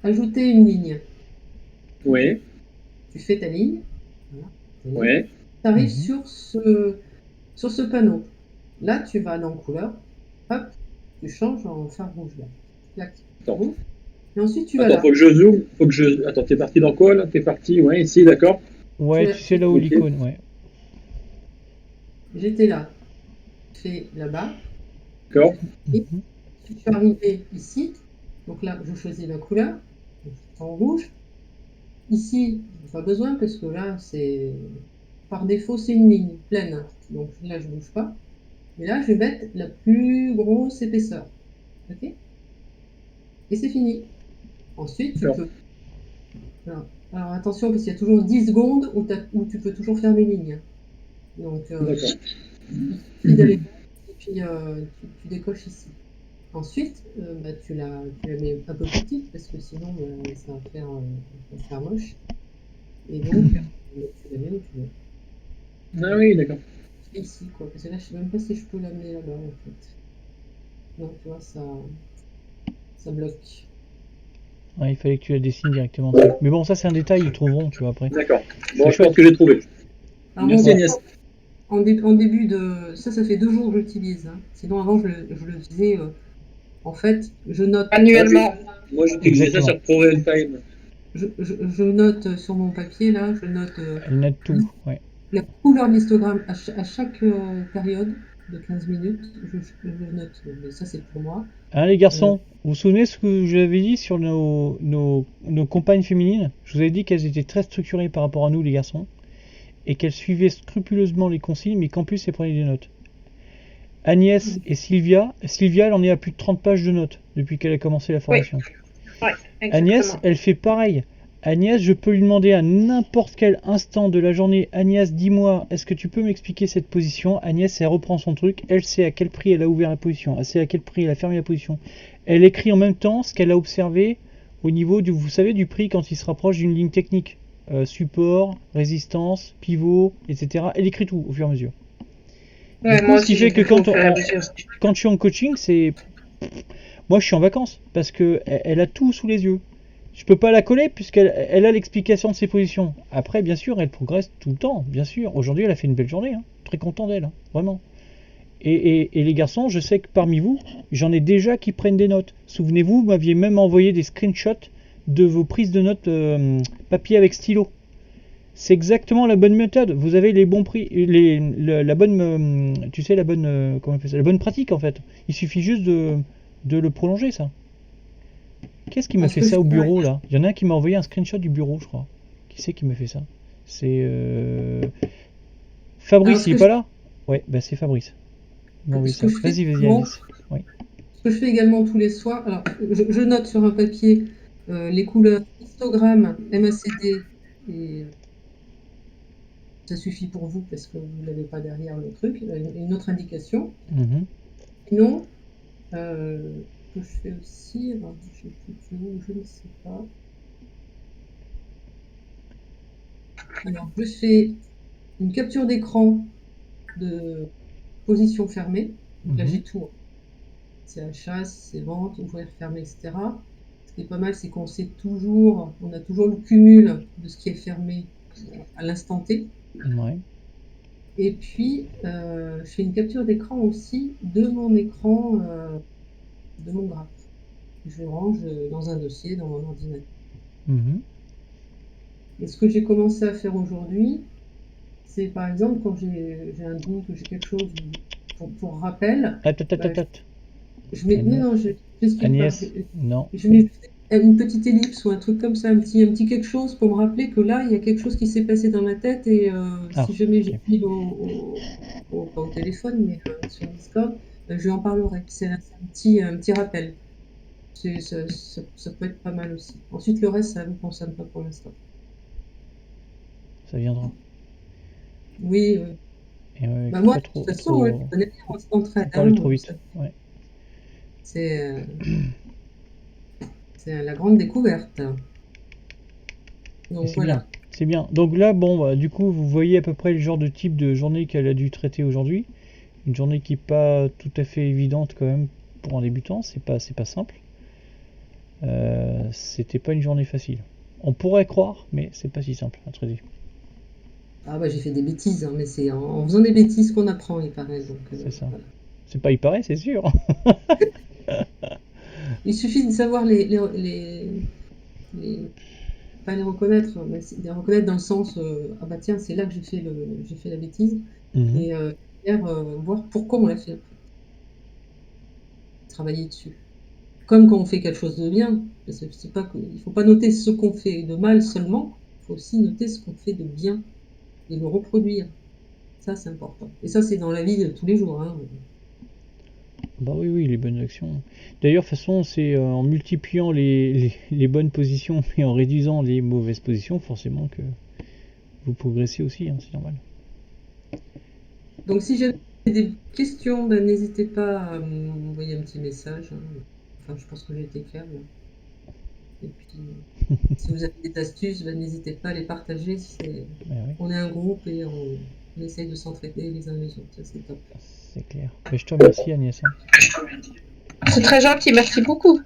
ajouter une ligne. Ouais. Tu fais ta ligne. Voilà, ta ligne. Ouais. Tu arrives sur ce panneau. Là, tu vas dans couleur. Hop, tu changes en phare rouge là. Clac. Attends. Boum. Et ensuite, tu vas Attends, là. faut que je zoome. Faut que je. Attends, t'es parti dans quoi là? T'es parti, ouais, ici, d'accord. Ouais, tu sais là où Ok. l'icône, ouais. J'étais là. Je fais là-bas. D'accord. Et je suis arrivé ici. Donc là, je choisis la couleur. Donc, en rouge. Ici, pas besoin parce que là, c'est par défaut, c'est une ligne pleine. Donc là, je ne bouge pas. Mais là, je vais mettre la plus grosse épaisseur. Ok. Et c'est fini. Ensuite, tu peux. Alors attention, parce qu'il y a toujours 10 secondes où tu peux toujours faire des lignes. Donc, il suffit d'aller et puis tu décoches ici. Ensuite, tu la mets un peu plus petite parce que sinon, ça va faire moche. Et donc, tu la mets où tu veux. Ah oui, d'accord. C'est ici, quoi. Parce que là, je sais même pas si je peux l'amener là-bas, en fait. Non, tu vois, ça bloque. Ouais, il fallait que tu la dessines directement dessus. Mais bon, ça c'est un détail, ils trouveront, tu vois, après. D'accord. Bon, je chouette. pense que j'ai trouvé. Alors, Merci bon, Agnès. en début de. Ça fait 2 jours que j'utilise. Hein. Sinon, avant, je le faisais. En fait, je note. Manuellement. Moi, j'utilisais ça sur ProRealTime. Je note sur mon papier, là, je note Elle note tout, ouais. la couleur de l'histogramme à chaque période de 15 minutes. Je note. Mais ça, c'est pour moi. Hein, les garçons, vous vous souvenez ce que je vous avais dit sur nos compagnes féminines? Je vous avais dit qu'elles étaient très structurées par rapport à nous, les garçons, et qu'elles suivaient scrupuleusement les consignes, mais qu'en plus, elles prenaient des notes. Agnès et Sylvia, elle en est à plus de 30 pages de notes depuis qu'elle a commencé la formation. Oui, Agnès, elle fait pareil. Agnès, je peux lui demander à n'importe quel instant de la journée, Agnès, dis-moi, est-ce que tu peux m'expliquer cette position? Agnès, elle reprend son truc, elle sait à quel prix elle a ouvert la position, elle sait à quel prix elle a fermé la position. Elle écrit en même temps ce qu'elle a observé au niveau du, vous savez, du prix quand il se rapproche d'une ligne technique. Support, résistance, pivot, etc. Elle écrit tout au fur et à mesure. Ouais, Du coup, ce qui fait que quand je suis en coaching, c'est... Moi, je suis en vacances, parce que elle a tout sous les yeux. Je peux pas la coller, puisqu'elle a l'explication de ses positions. Après, bien sûr, elle progresse tout le temps, bien sûr. Aujourd'hui, elle a fait une belle journée, hein. Très content d'elle, hein. Vraiment. Et les garçons, je sais que parmi vous, j'en ai déjà qui prennent des notes. Souvenez-vous, vous m'aviez même envoyé des screenshots de vos prises de notes papier avec stylo. C'est exactement la bonne méthode. Vous avez les bons prix, la bonne, tu sais, la bonne, comment on appelle ça, la bonne pratique en fait. Il suffit juste de le prolonger, ça. Qu'est-ce qui m'a fait ça au bureau là? Il y en a un qui m'a envoyé un screenshot du bureau, je crois. Qui c'est qui m'a fait ça? C'est Fabrice, il est pas là? Ouais, bah c'est Fabrice. Ça. Vas-y, Alice. Oui. Ce que je fais également tous les soirs, alors je note sur un papier les couleurs histogramme, MACD, et ça suffit pour vous parce que vous n'avez pas derrière le truc, une autre indication. Sinon, ce que je fais aussi, alors, je ne sais pas. Alors, je fais une capture d'écran de position fermée. Donc là, j'ai tout. C'est achat, c'est vente, ouvrir, fermer, etc. Ce qui est pas mal, c'est qu'on sait toujours, on a toujours le cumul de ce qui est fermé à l'instant T. Ouais. Et puis, je fais une capture d'écran aussi de mon écran, de mon graphe. Je le range dans un dossier, dans mon ordinateur. Et ce que j'ai commencé à faire aujourd'hui, c'est par exemple quand j'ai un doute ou j'ai quelque chose pour rappel. Je mets, non, je Agnès, non. Je mets une petite ellipse ou un truc comme ça, un petit quelque chose pour me rappeler que là, il y a quelque chose qui s'est passé dans ma tête et si jamais j'ai pris pas au téléphone, mais sur Discord, je lui en parlerai. C'est un petit rappel. Ça peut être pas mal aussi. Ensuite, le reste, ça ne me concerne pas pour l'instant. Ça viendra. Oui. Bah moi, de toute façon, je connais bien entre parler trop vite. Ouais. C'est la grande découverte. Donc voilà. C'est bien. Donc là, bon, bah, du coup, vous voyez à peu près le genre de type de journée qu'elle a dû traiter aujourd'hui. Une journée qui n'est pas tout à fait évidente quand même pour un débutant. C'est pas simple. C'était pas une journée facile. On pourrait croire, mais c'est pas si simple à traiter. Ah bah j'ai fait des bêtises, hein, mais c'est en faisant des bêtises qu'on apprend, il paraît. Donc, C'est ça. voilà. C'est pas, il paraît, c'est sûr. Il suffit de savoir pas les reconnaître, mais les reconnaître dans le sens ah bah tiens, c'est là que j'ai fait la bêtise, Mhm. et derrière, voir pourquoi on l'a fait. Travailler dessus. Comme quand on fait quelque chose de bien, parce que c'est pas que, il faut pas noter ce qu'on fait de mal seulement, il faut aussi noter ce qu'on fait de bien et le reproduire. Ça, c'est important. Et ça, c'est dans la vie de tous les jours. Hein. Bah oui, oui, les bonnes actions. D'ailleurs, de toute façon, c'est en multipliant les bonnes positions et en réduisant les mauvaises positions, forcément que vous progressez aussi, hein, c'est normal. Donc, si j'ai des questions, ben, n'hésitez pas à m'envoyer un petit message. Hein. Enfin, je pense que j'ai été claire. Là. Et puis, si vous avez des astuces, ben, n'hésitez pas à les partager. Ouais, On est un groupe et on essaye de s'entraider les uns les autres. Ça, c'est top. c'est clair. Mais je te remercie, Agnès. C'est très gentil, merci beaucoup.